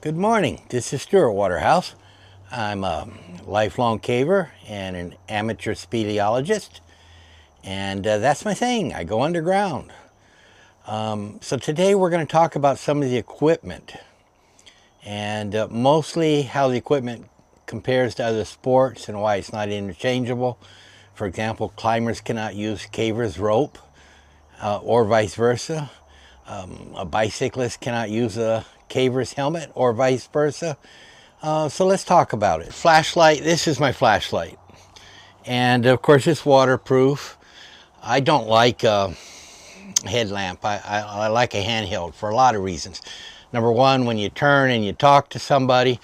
Good morning. This is Stewart, Waterhouse. I'm a lifelong caver and an amateur speleologist, and that's my thing. I go underground. So today we're going to talk about some of the equipment, and mostly how the equipment compares to other sports and why it's not interchangeable. For example, climbers cannot use cavers' rope, or vice versa. A bicyclist cannot use a caver's helmet or vice versa. So let's talk about it. Flashlight, this is my flashlight. And of course it's waterproof. I don't like a headlamp. I like a handheld for a lot of reasons. Number one, when you turn and you talk to somebody,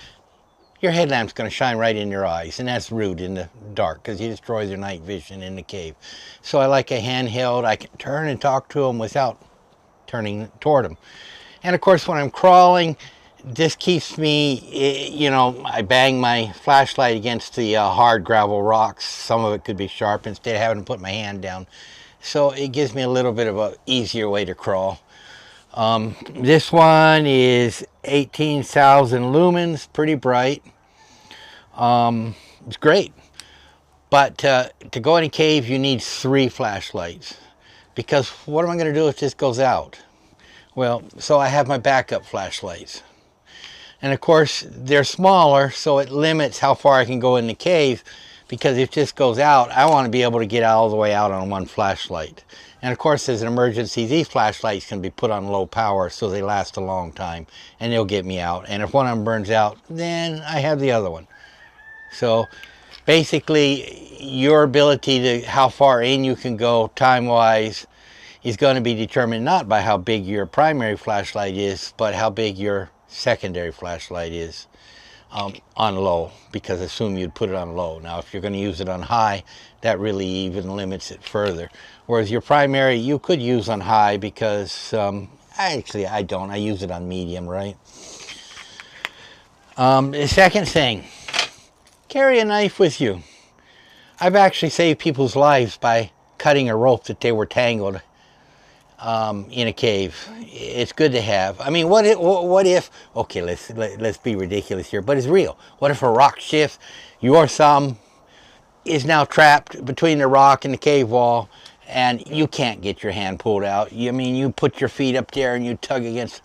your headlamp's going to shine right in your eyes, and that's rude in the dark because you destroy their night vision in the cave. So I like a handheld. I can turn and talk to them without turning toward them. And of course, when I'm crawling, this keeps me, I bang my flashlight against the hard gravel rocks. Some of it could be sharp instead of having to put my hand down. So it gives me a little bit of an easier way to crawl. This one is 18,000 lumens, pretty bright. It's great. But to go in a cave, you need 3 flashlights. Because what am I going to do if this goes out? Well, so I have my backup flashlights. And of course, they're smaller, so it limits how far I can go in the cave, because if this goes out, I want to be able to get all the way out on one flashlight. And of course, as an emergency, these flashlights can be put on low power, so they last a long time, and they'll get me out. And if one of them burns out, then I have the other one. So basically, your ability to how far in you can go time-wise is going to be determined not by how big your primary flashlight is, but how big your secondary flashlight is on low, because assume you'd put it on low. Now, if you're going to use it on high, that really even limits it further. Whereas your primary, you could use on high, because actually I don't. I use it on medium, right? The second thing, carry a knife with you. I've actually saved people's lives by cutting a rope that they were tangled in a cave. It's good to have. I mean, what if okay, let's be ridiculous here, but it's real. What if a rock shifts, your thumb is now trapped between the rock and the cave wall, and you can't get your hand pulled out? You put your feet up there and you tug against,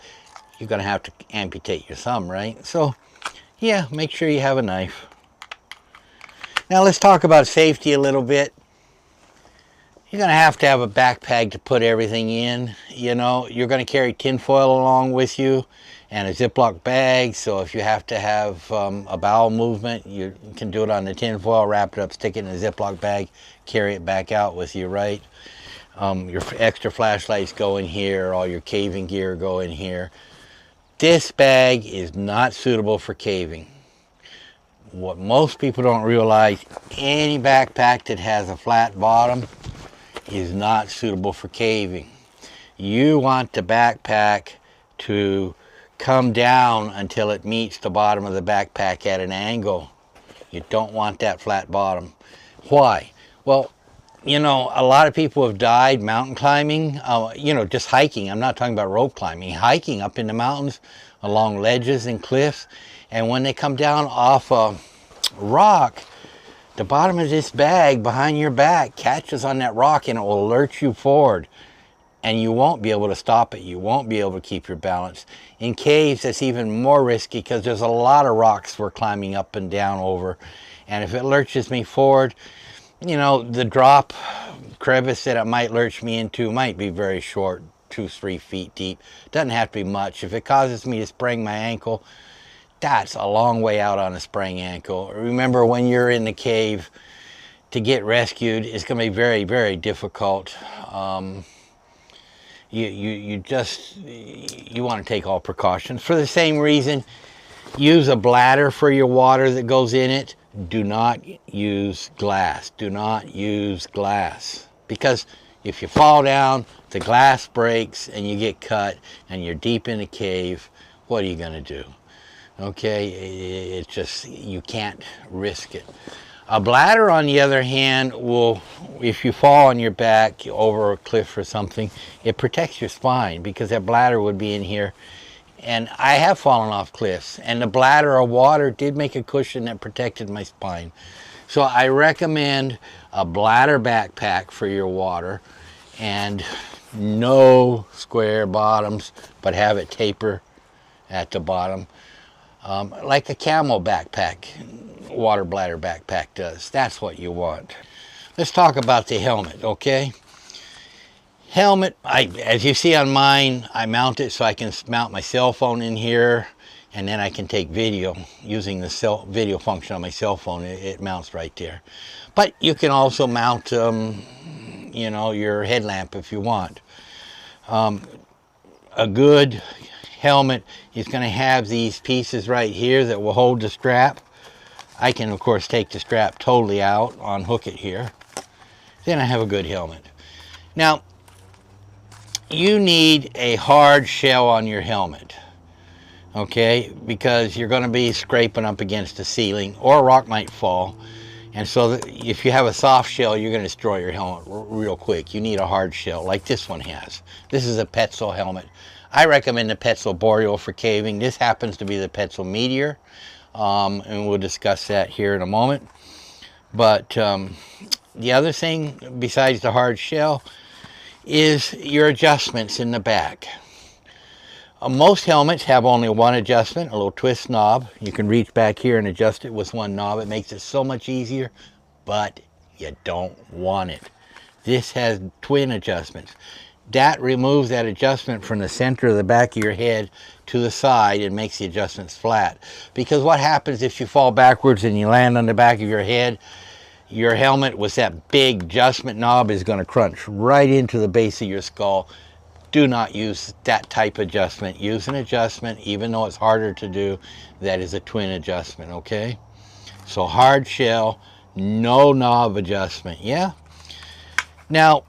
you're going to have to amputate your thumb, right? So yeah, make sure you have a knife. Now let's talk about safety a little bit. You're going to have a backpack to put everything in. You're going to carry tinfoil along with you and a Ziploc bag. So if you have to have a bowel movement, you can do it on the tinfoil, wrap it up, stick it in a Ziploc bag, carry it back out with you, right? Your extra flashlights go in here. All your caving gear go in here. This bag is not suitable for caving. What most people don't realize, any backpack that has a flat bottom is not suitable for caving. You want the backpack to come down until it meets the bottom of the backpack at an angle. You don't want that flat bottom. Why? Well, a lot of people have died mountain climbing, just hiking. I'm not talking about rope climbing. Hiking up in the mountains along ledges and cliffs. And when they come down off a rock, the bottom of this bag behind your back catches on that rock and it will lurch you forward. And you won't be able to stop it. You won't be able to keep your balance. In caves, it's even more risky because there's a lot of rocks we're climbing up and down over. And if it lurches me forward, the drop crevice that it might lurch me into might be very short, 2-3 feet deep. Doesn't have to be much. If it causes me to sprain my ankle, that's a long way out on a sprained ankle. Remember, when you're in the cave, to get rescued, it's going to be very, very difficult. You want to take all precautions. For the same reason, use a bladder for your water that goes in it. Do not use glass. Do not use glass. Because if you fall down, the glass breaks and you get cut and you're deep in a cave, what are you going to do? Okay, it's just, you can't risk it. A bladder, on the other hand, will, if you fall on your back over a cliff or something, it protects your spine, because that bladder would be in here And I have fallen off cliffs, and the bladder of water did make a cushion that protected my spine. So I recommend a bladder backpack for your water, and no square bottoms, but have it taper at the bottom, like a camel backpack, water bladder backpack does. That's what you want. Let's talk about the helmet, okay? Helmet, as you see on mine, I mount it so I can mount my cell phone in here, and then I can take video using the video function on my cell phone. It mounts right there. But you can also mount, you know, your headlamp if you want. A good helmet is going to have these pieces right here that will hold the strap. I can, of course, take the strap totally out, unhook it here. Then I have a good helmet. Now, you need a hard shell on your helmet, okay, because you're going to be scraping up against the ceiling, or a rock might fall, and so if you have a soft shell, you're going to destroy your helmet real quick. You need a hard shell like this one has. This is a Petzl helmet. I recommend the Petzl Boreal for caving. This happens to be the Petzl Meteor, and we'll discuss that here in a moment. But the other thing besides the hard shell is your adjustments in the back. Most helmets have only one adjustment, a little twist knob. You can reach back here and adjust it with one knob. It makes it so much easier, but you don't want it. This has twin adjustments. That removes that adjustment from the center of the back of your head to the side and makes the adjustments flat. Because what happens if you fall backwards and you land on the back of your head? Your helmet with that big adjustment knob is going to crunch right into the base of your skull. Do not use that type of adjustment. Use an adjustment, even though it's harder to do, that is a twin adjustment, okay? So hard shell, no knob adjustment, yeah? Now,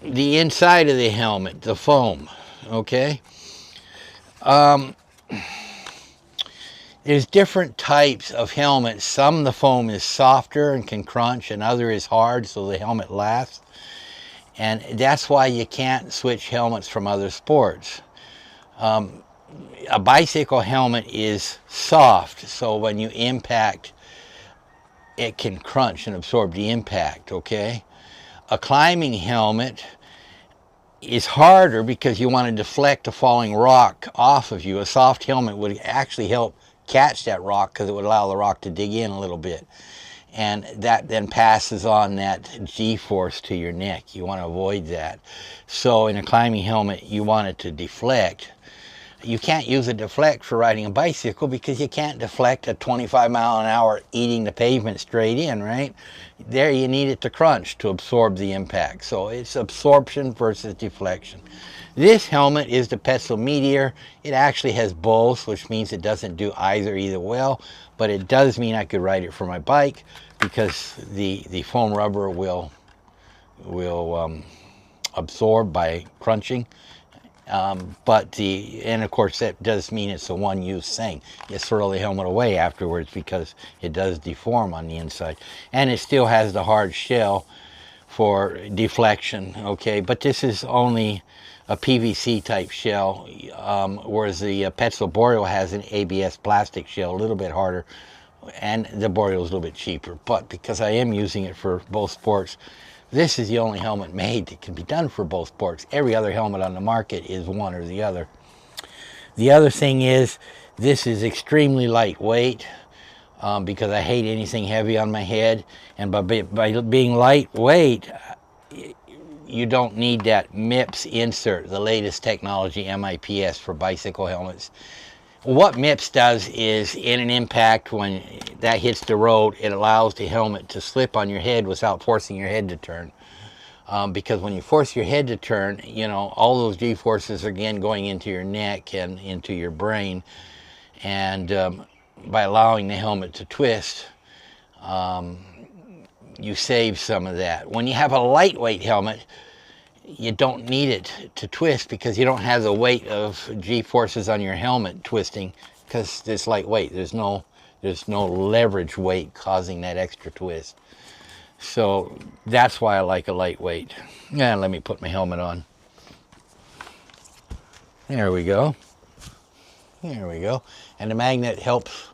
the inside of the helmet, the foam, okay? There's different types of helmets. Some the foam is softer and can crunch, and other is hard, so the helmet lasts. And that's why you can't switch helmets from other sports. A bicycle helmet is soft, so when you impact, it can crunch and absorb the impact, okay? A climbing helmet is harder because you want to deflect a falling rock off of you. A soft helmet would actually help catch that rock because it would allow the rock to dig in a little bit, and that then passes on that G-force to your neck. You want to avoid that. So in a climbing helmet, you want it to deflect. You can't use a deflect for riding a bicycle because you can't deflect a 25-mile-an-hour eating the pavement straight in, right? There you need it to crunch to absorb the impact. So it's absorption versus deflection. This helmet is the Petzl Meteor. It actually has both, which means it doesn't do either well, but it does mean I could ride it for my bike because the foam rubber will absorb by crunching. And of course that does mean it's a one-use thing. You throw the helmet away afterwards because it does deform on the inside. And it still has the hard shell for deflection, okay? But this is only a PVC type shell, whereas the Petzl Boreal has an ABS plastic shell, a little bit harder, and the Boreal is a little bit cheaper. But because I am using it for both sports, this is the only helmet made that can be done for both sports. Every other helmet on the market is one or the other. The other thing is, this is extremely lightweight because I hate anything heavy on my head. And by being lightweight, you don't need that MIPS insert, the latest technology, MIPS, for bicycle helmets. What MIPS does is, in an impact, when that hits the road, it allows the helmet to slip on your head without forcing your head to turn. Because when you force your head to turn, you know, all those G-forces are again going into your neck and into your brain. And by allowing the helmet to twist, you save some of that. When you have a lightweight helmet, you don't need it to twist because you don't have the weight of G-forces on your helmet twisting because it's lightweight. There's no leverage weight causing that extra twist. So that's why I like a lightweight. Yeah, let me put my helmet on. There we go. There we go. And the magnet helps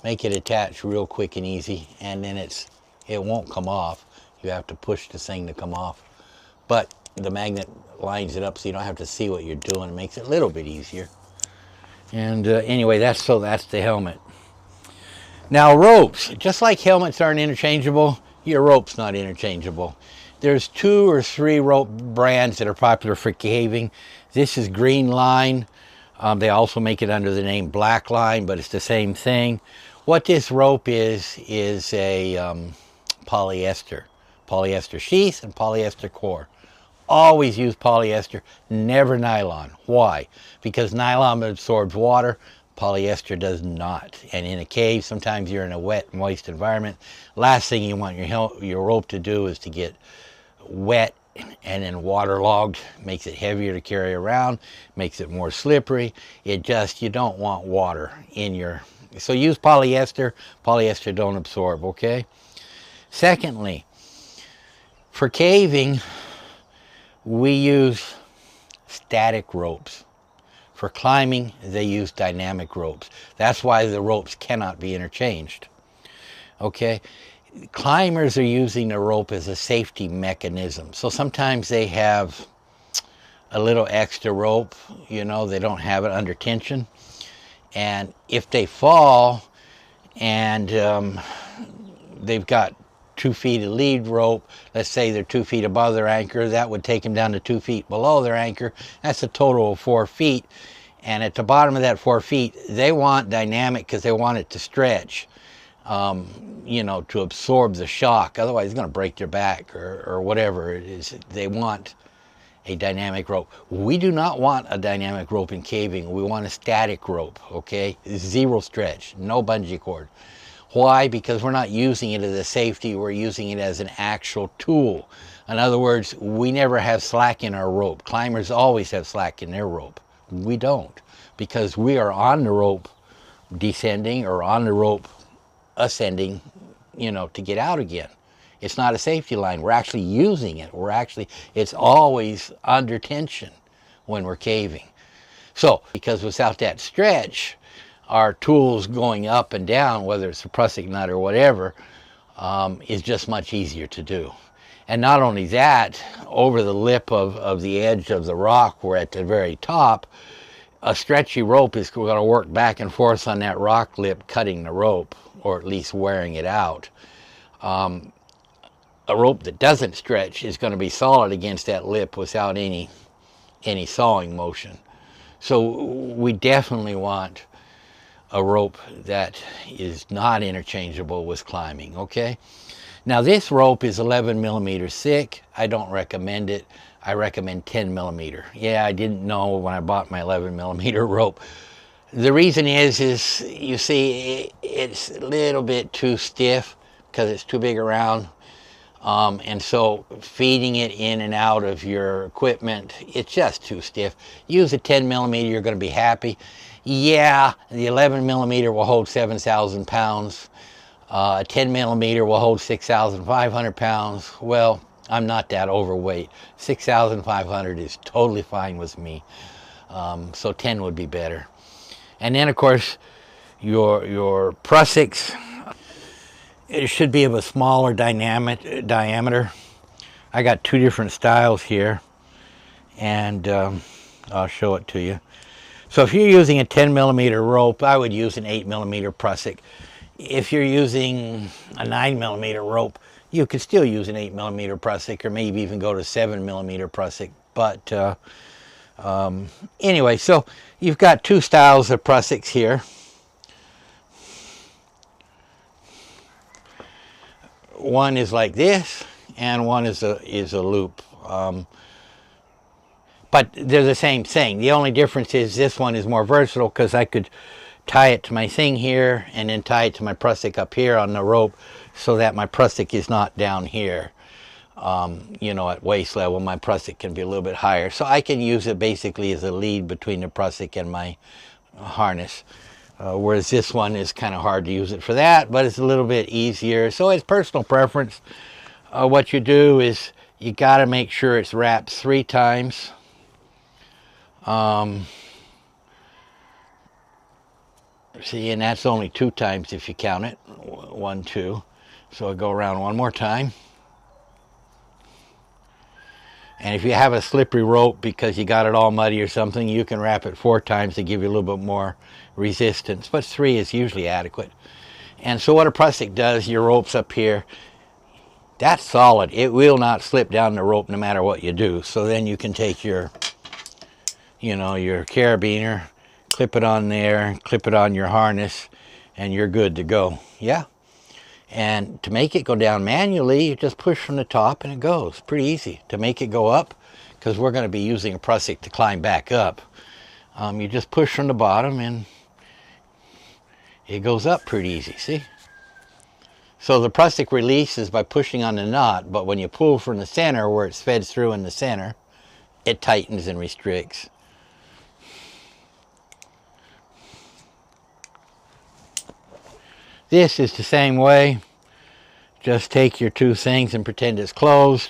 make it attach real quick and easy, and then it won't come off. You have to push this thing to come off. But the magnet lines it up so you don't have to see what you're doing. It makes it a little bit easier. And anyway, that's the helmet. Now ropes, just like helmets aren't interchangeable, your rope's not interchangeable. There's 2 or 3 rope brands that are popular for caving. This is Green Line. They also make it under the name Black Line, but it's the same thing. What this rope is a polyester sheath and polyester core. Always use polyester, never nylon. Why? Because nylon absorbs water, polyester does not. And in a cave, sometimes you're in a wet, moist environment. Last thing you want your rope to do is to get wet and then waterlogged. Makes it heavier to carry around, makes it more slippery. You don't want water in your... So use polyester. Polyester don't absorb, okay? Secondly, for caving, we use static ropes. For climbing, they use dynamic ropes. That's why the ropes cannot be interchanged. Okay? Climbers are using the rope as a safety mechanism. So sometimes they have a little extra rope, they don't have it under tension. And if they fall and they've got 2 feet of lead rope, let's say they're 2 feet above their anchor, that would take them down to 2 feet below their anchor. That's a total of 4 feet. And at the bottom of that 4 feet, they want dynamic because they want it to stretch, to absorb the shock. Otherwise, it's going to break their back or whatever it is. They want a dynamic rope. We do not want a dynamic rope in caving. We want a static rope, okay? 0 stretch, no bungee cord. Why? Because we're not using it as a safety, we're using it as an actual tool. In other words, we never have slack in our rope. Climbers always have slack in their rope. We don't, because we are on the rope descending or on the rope ascending, to get out again. It's not a safety line. We're actually using it. It's always under tension when we're caving. So, because without that stretch, our tools going up and down, whether it's a prusik nut or whatever, is just much easier to do. And not only that, over the lip of the edge of the rock, we're at the very top, a stretchy rope is going to work back and forth on that rock lip, cutting the rope, or at least wearing it out. A rope that doesn't stretch is going to be solid against that lip without any sawing motion. So we definitely want a rope that is not interchangeable with climbing, okay? Now this rope is 11 millimeters thick. I don't recommend it. I recommend 10 millimeter. Yeah, I didn't know when I bought my 11 millimeter rope. The reason is you see, it's a little bit too stiff because it's too big around. And so feeding it in and out of your equipment, it's just too stiff. Use a 10 millimeter, you're going to be happy. Yeah, the 11 millimeter will hold 7,000 pounds. A 10 millimeter will hold 6,500 pounds. Well, I'm not that overweight. 6,500 is totally fine with me. So 10 would be better. And then, of course, your prusiks, it should be of a smaller diameter. I got 2 different styles here, and I'll show it to you. So if you're using a 10 millimeter rope, I would use an 8 millimeter prusik. If you're using a 9 millimeter rope, you could still use an 8 millimeter prusik, or maybe even go to 7 millimeter prusik. But anyway, so you've got 2 styles of prusiks here. One is like this, and one is a loop. But they're the same thing. The only difference is this one is more versatile because I could tie it to my thing here and then tie it to my prusik up here on the rope so that my prusik is not down here, at waist level. My prusik can be a little bit higher. So I can use it basically as a lead between the prusik and my harness. Whereas this one is kind of hard to use it for that, but it's a little bit easier. So it's personal preference. What you do is you got to make sure it's wrapped 3 times. See, and that's only 2 times if you count it. 1, 2. So I go around one more time. And if you have a slippery rope because you got it all muddy or something, you can wrap it 4 times to give you a little bit more resistance. But 3 is usually adequate. And so what a prusik does, your rope's up here. That's solid. It will not slip down the rope no matter what you do. So then you can take your, your carabiner, clip it on there, clip it on your harness, and you're good to go. Yeah. And to make it go down manually, you just push from the top and it goes. Pretty easy. To make it go up, because we're going to be using a prusik to climb back up, you just push from the bottom and it goes up pretty easy, see? So the prusik release is by pushing on the knot, but when you pull from the center where it's fed through in the center, it tightens and restricts. This is the same way. Just take your 2 things and pretend it's closed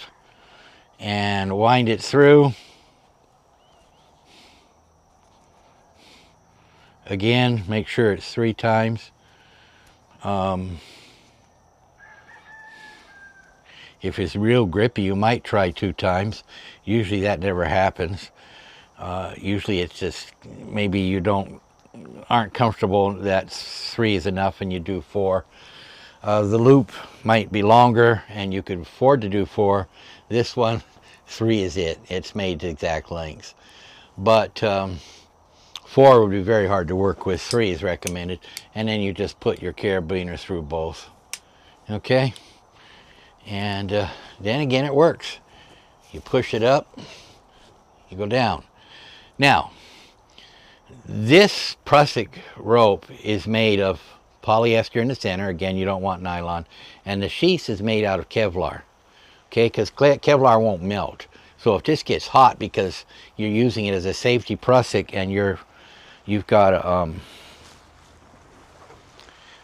and wind it through. Again, make sure it's 3 times. If it's real grippy, you might try 2 times. Usually that never happens. Usually it's just maybe you aren't comfortable that 3 is enough and you do 4. The loop might be longer and you could afford to do 4. This one, 3 is it. It's made to exact lengths. But 4 would be very hard to work with. 3 is recommended. And then you just put your carabiner through both. Okay? And then again it works. You push it up, you go down. Now, this prusik rope is made of polyester in the center. Again, you don't want nylon. And the sheath is made out of Kevlar. Okay, because Kevlar won't melt. So if this gets hot because you're using it as a safety prusik and you've got a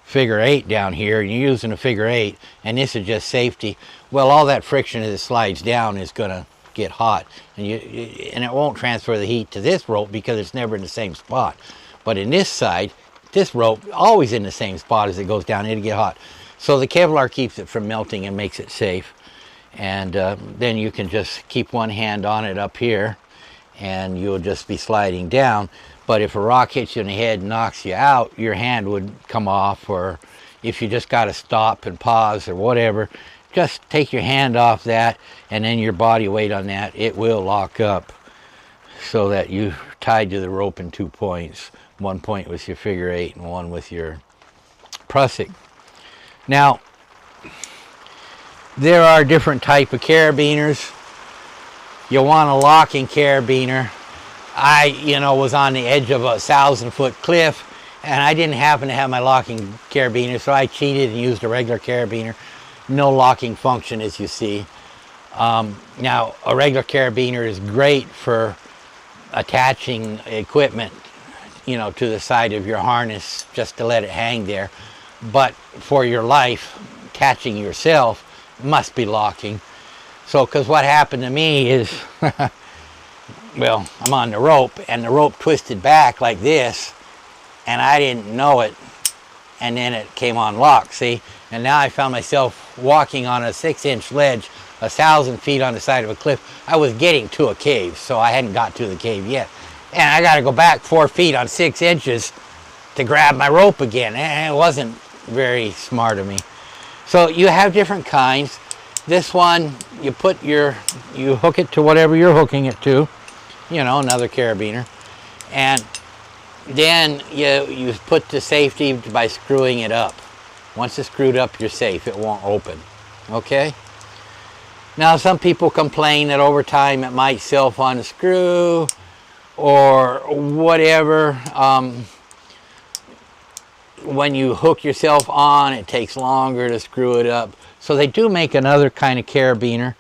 figure 8 down here and you're using a figure 8 and this is just safety, well, all that friction as it slides down is going to get hot and it won't transfer the heat to this rope because it's never in the same spot. But in this side, this rope always in the same spot as it goes down, it'll get hot. So the Kevlar keeps it from melting and makes it safe. And then you can just keep one hand on it up here and you'll just be sliding down. But if a rock hits you in the head and knocks you out, your hand would come off. Or if you just got to stop and pause or whatever, just take your hand off that and then your body weight on that, it will lock up so that you're tied to the rope in 2 points. 1 point with your figure 8 and 1 with your prusik. Now, there are different type of carabiners. You want a locking carabiner. I, was on the edge of a 1,000-foot cliff and I didn't happen to have my locking carabiner, so I cheated and used a regular carabiner. No locking function, as you see. Now, a regular carabiner is great for attaching equipment, to the side of your harness just to let it hang there. But for your life, catching yourself must be locking. So, because what happened to me is, well, I'm on the rope and the rope twisted back like this and I didn't know it, and then it came on lock, see? And now I found myself walking on a 6-inch ledge 1,000 feet on the side of a cliff. I was getting to a cave, so I hadn't got to the cave yet. And I got to go back 4 feet on 6 inches to grab my rope again. And it wasn't very smart of me. So you have different kinds. This one, you hook it to whatever you're hooking it to, another carabiner. And then you put the safety by screwing it up. Once it's screwed up, you're safe. It won't open. Okay? Now, some people complain that over time it might self-unscrew or whatever. When you hook yourself on, it takes longer to screw it up. So they do make another kind of carabiner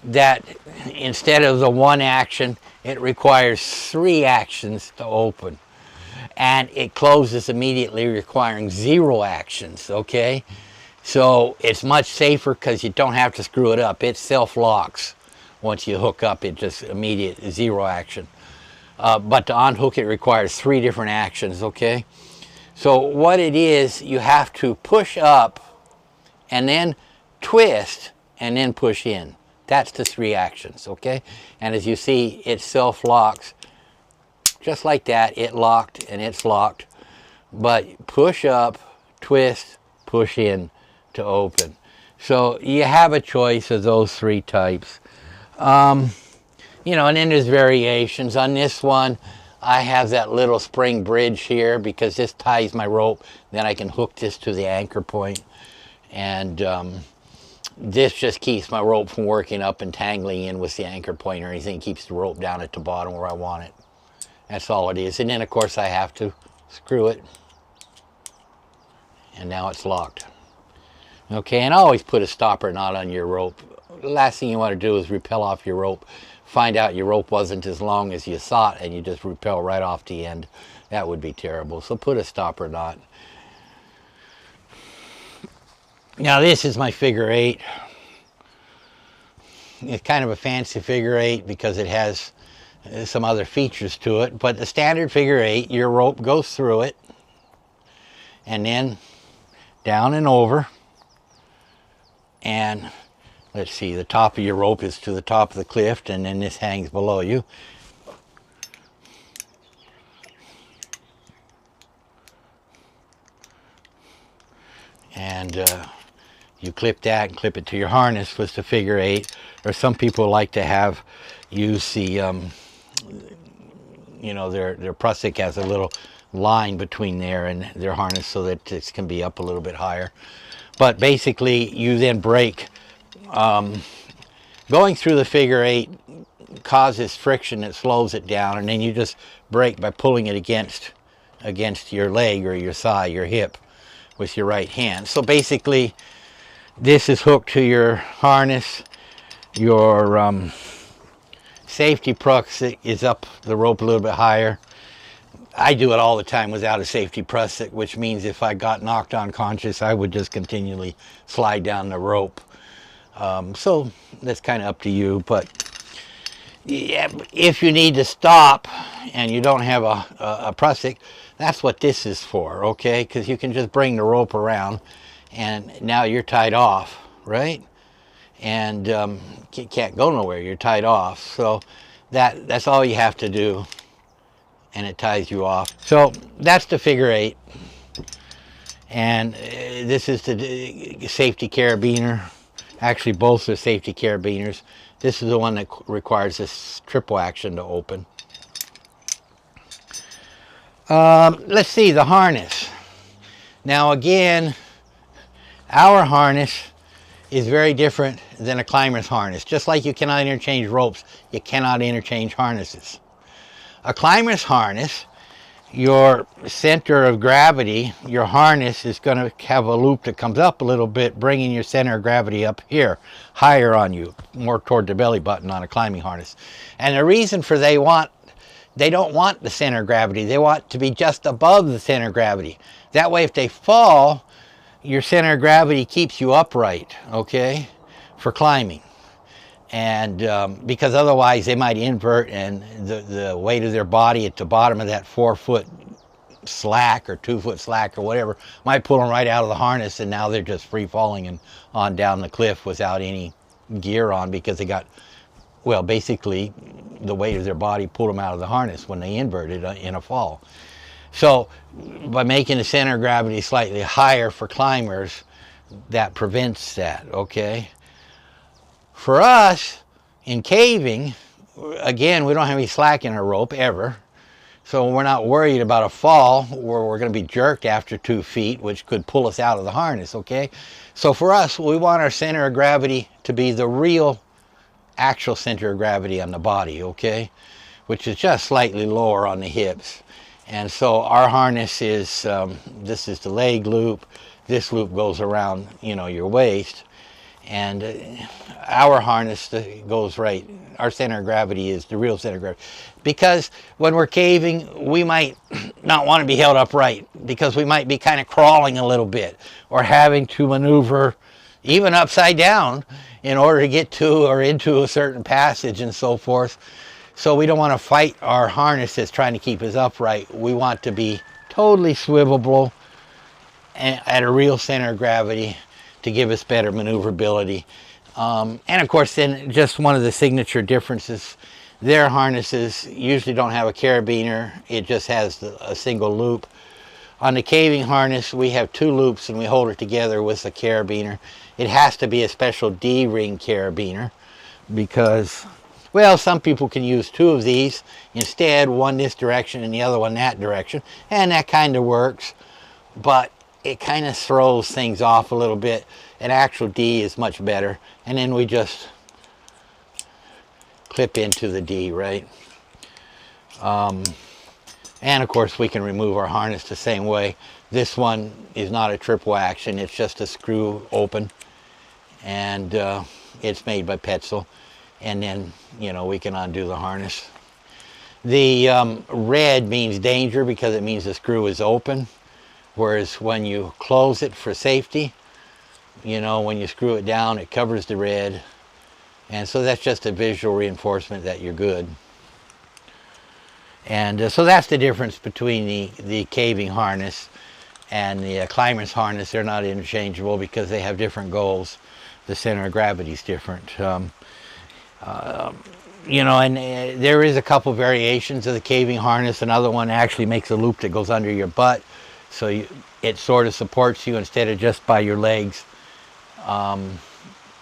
that instead of the 1 action, it requires 3 actions to open. And it closes immediately, requiring 0 actions, okay? So it's much safer because you don't have to screw it up. It self-locks. Once you hook up, it just immediate 0 action. But to unhook it requires 3 different actions, okay? So what it is, you have to push up and then twist and then push in. That's the 3 actions, okay? And as you see, it self-locks. Just like that, it locked and it's locked. But push up, twist, push in to open. So you have a choice of those 3 types. You know, and then there's variations. On this one, I have that little spring bridge here because this ties my rope. Then I can hook this to the anchor point. And this just keeps my rope from working up and tangling in with the anchor point or anything. It keeps the rope down at the bottom where I want it. That's all it is. And then, of course, I have to screw it. And now it's locked. Okay, and always put a stopper knot on your rope. The last thing you want to do is rappel off your rope. Find out your rope wasn't as long as you thought and you just rappel right off the end. That would be terrible. So put a stopper knot. Now this is my figure 8. It's kind of a fancy figure 8 because it has some other features to it. But the standard figure 8, your rope goes through it and then down and over. And let's see, the top of your rope is to the top of the cliff, and then this hangs below you. And you clip that and clip it to your harness with the figure 8. Or some people like to use the, you know, their prusik has a little line between there and their harness so that this can be up a little bit higher. But basically, you then break. Going through the figure 8 causes friction that slows it down, and then you just break by pulling it against your leg or your thigh, your hip, with your right hand. So basically, this is hooked to your harness. Your safety prusik is up the rope a little bit higher. I do it all the time without a safety prusik, which means if I got knocked unconscious, I would just continually slide down the rope. So that's kind of up to you. But yeah, if you need to stop and you don't have a prusik, that's what this is for, okay? Because you can just bring the rope around and now you're tied off, right? And you can't go nowhere, you're tied off. So that's all you have to do, and it ties you off. So that's the figure 8. And this is the safety carabiner. Actually, both are safety carabiners. This is the one that requires this triple action to open. Let's see, the harness. Now again, our harness is very different than a climber's harness. Just like you cannot interchange ropes, you cannot interchange harnesses. A climber's harness, your center of gravity, your harness is going to have a loop that comes up a little bit, bringing your center of gravity up here, higher on you, more toward the belly button on a climbing harness. And the reason for they don't want the center of gravity. They want to be just above the center of gravity. That way, if they fall, your center of gravity keeps you upright, okay, for climbing. And because otherwise they might invert, and the weight of their body at the bottom of that 4-foot slack or 2-foot slack or whatever might pull them right out of the harness, and now they're just free falling and on down the cliff without any gear on, because they got, well, basically the weight of their body pulled them out of the harness when they inverted in a fall. So by making the center of gravity slightly higher for climbers, that prevents that, okay? For us, in caving, again, we don't have any slack in our rope ever. So we're not worried about a fall where we're going to be jerked after 2 feet, which could pull us out of the harness, okay? So for us, we want our center of gravity to be the real, actual center of gravity on the body, okay? Which is just slightly lower on the hips. And so our harness is, this is the leg loop. This loop goes around, you know, your waist. And our harness goes right, our center of gravity is the real center of gravity. Because when we're caving, we might not want to be held upright, because we might be kind of crawling a little bit, or having to maneuver even upside down in order to get to or into a certain passage and so forth. So we don't want to fight our harness that's trying to keep us upright. We want to totally swivelable at a real center of gravity to give us better maneuverability. And of course, then just one of the signature differences, their harnesses usually don't have a carabiner. It just has a single loop. On the caving harness, we have 2 loops and we hold it together with a carabiner. It has to be a special D-ring carabiner because, well, some people can use 2 of these instead, one this direction and the other one that direction, and that kind of works, but it kind of throws things off a little bit. An actual D is much better, and then we just clip into the D, right? And of course we can remove our harness the same way. This one is not a triple action, it's just a screw open, and it's made by Petzl, and then, you know, we can undo the harness. The red means danger because it means the screw is open, whereas when you close it for safety, you know, when you screw it down, it covers the red, and so that's just a visual reinforcement that you're good. And so that's the difference between the caving harness and the climber's harness. They're not interchangeable because they have different goals. The center of gravity is different. You know, and there is a couple variations of the caving harness. Another one actually makes a loop that goes under your butt, so it sort of supports you instead of just by your legs.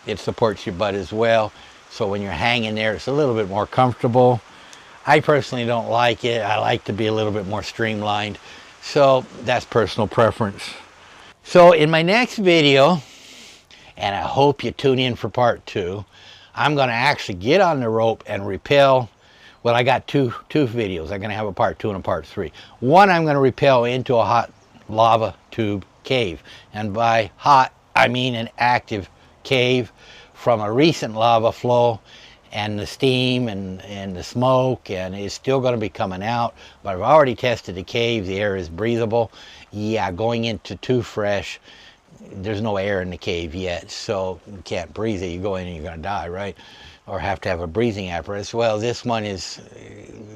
It supports your butt as well, so when you're hanging there, it's a little bit more comfortable. I personally don't like it. I like to be a little bit more streamlined, so that's personal preference. So in my next video, and I hope you tune in for part 2, I'm going to actually get on the rope and rappel. Well, I got two videos. I'm going to have a part 2 and a part 3. One, I'm going to rappel into a hot lava tube cave, and by hot I mean an active cave from a recent lava flow, and the steam and the smoke, and it's still going to be coming out, but I've already tested the cave. The air is breathable. Yeah, going into too fresh, there's no air in the cave yet, so you can't breathe it. You go in and you're going to die, right? Or have to have a breathing apparatus. Well, this one is,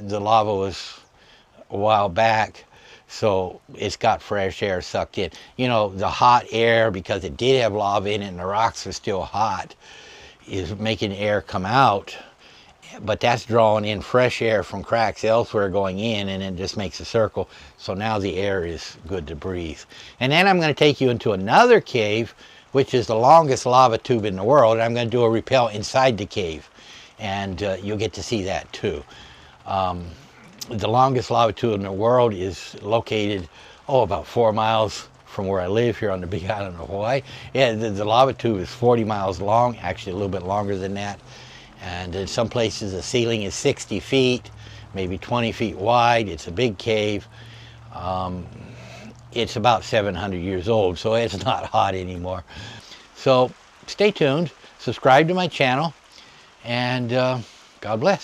the lava was a while back, so it's got fresh air sucked in. You know, the hot air, because it did have lava in it and the rocks are still hot, is making air come out, but that's drawing in fresh air from cracks elsewhere going in, and it just makes a circle. So now the air is good to breathe. And then I'm going to take you into another cave, which is the longest lava tube in the world, and I'm going to do a rappel inside the cave, and you'll get to see that too. The longest lava tube in the world is located, about 4 miles from where I live here on the big island of Hawaii. Yeah, the lava tube is 40 miles long, actually a little bit longer than that. And in some places the ceiling is 60 feet, maybe 20 feet wide. It's a big cave. It's about 700 years old, so it's not hot anymore. So stay tuned, subscribe to my channel, and God bless.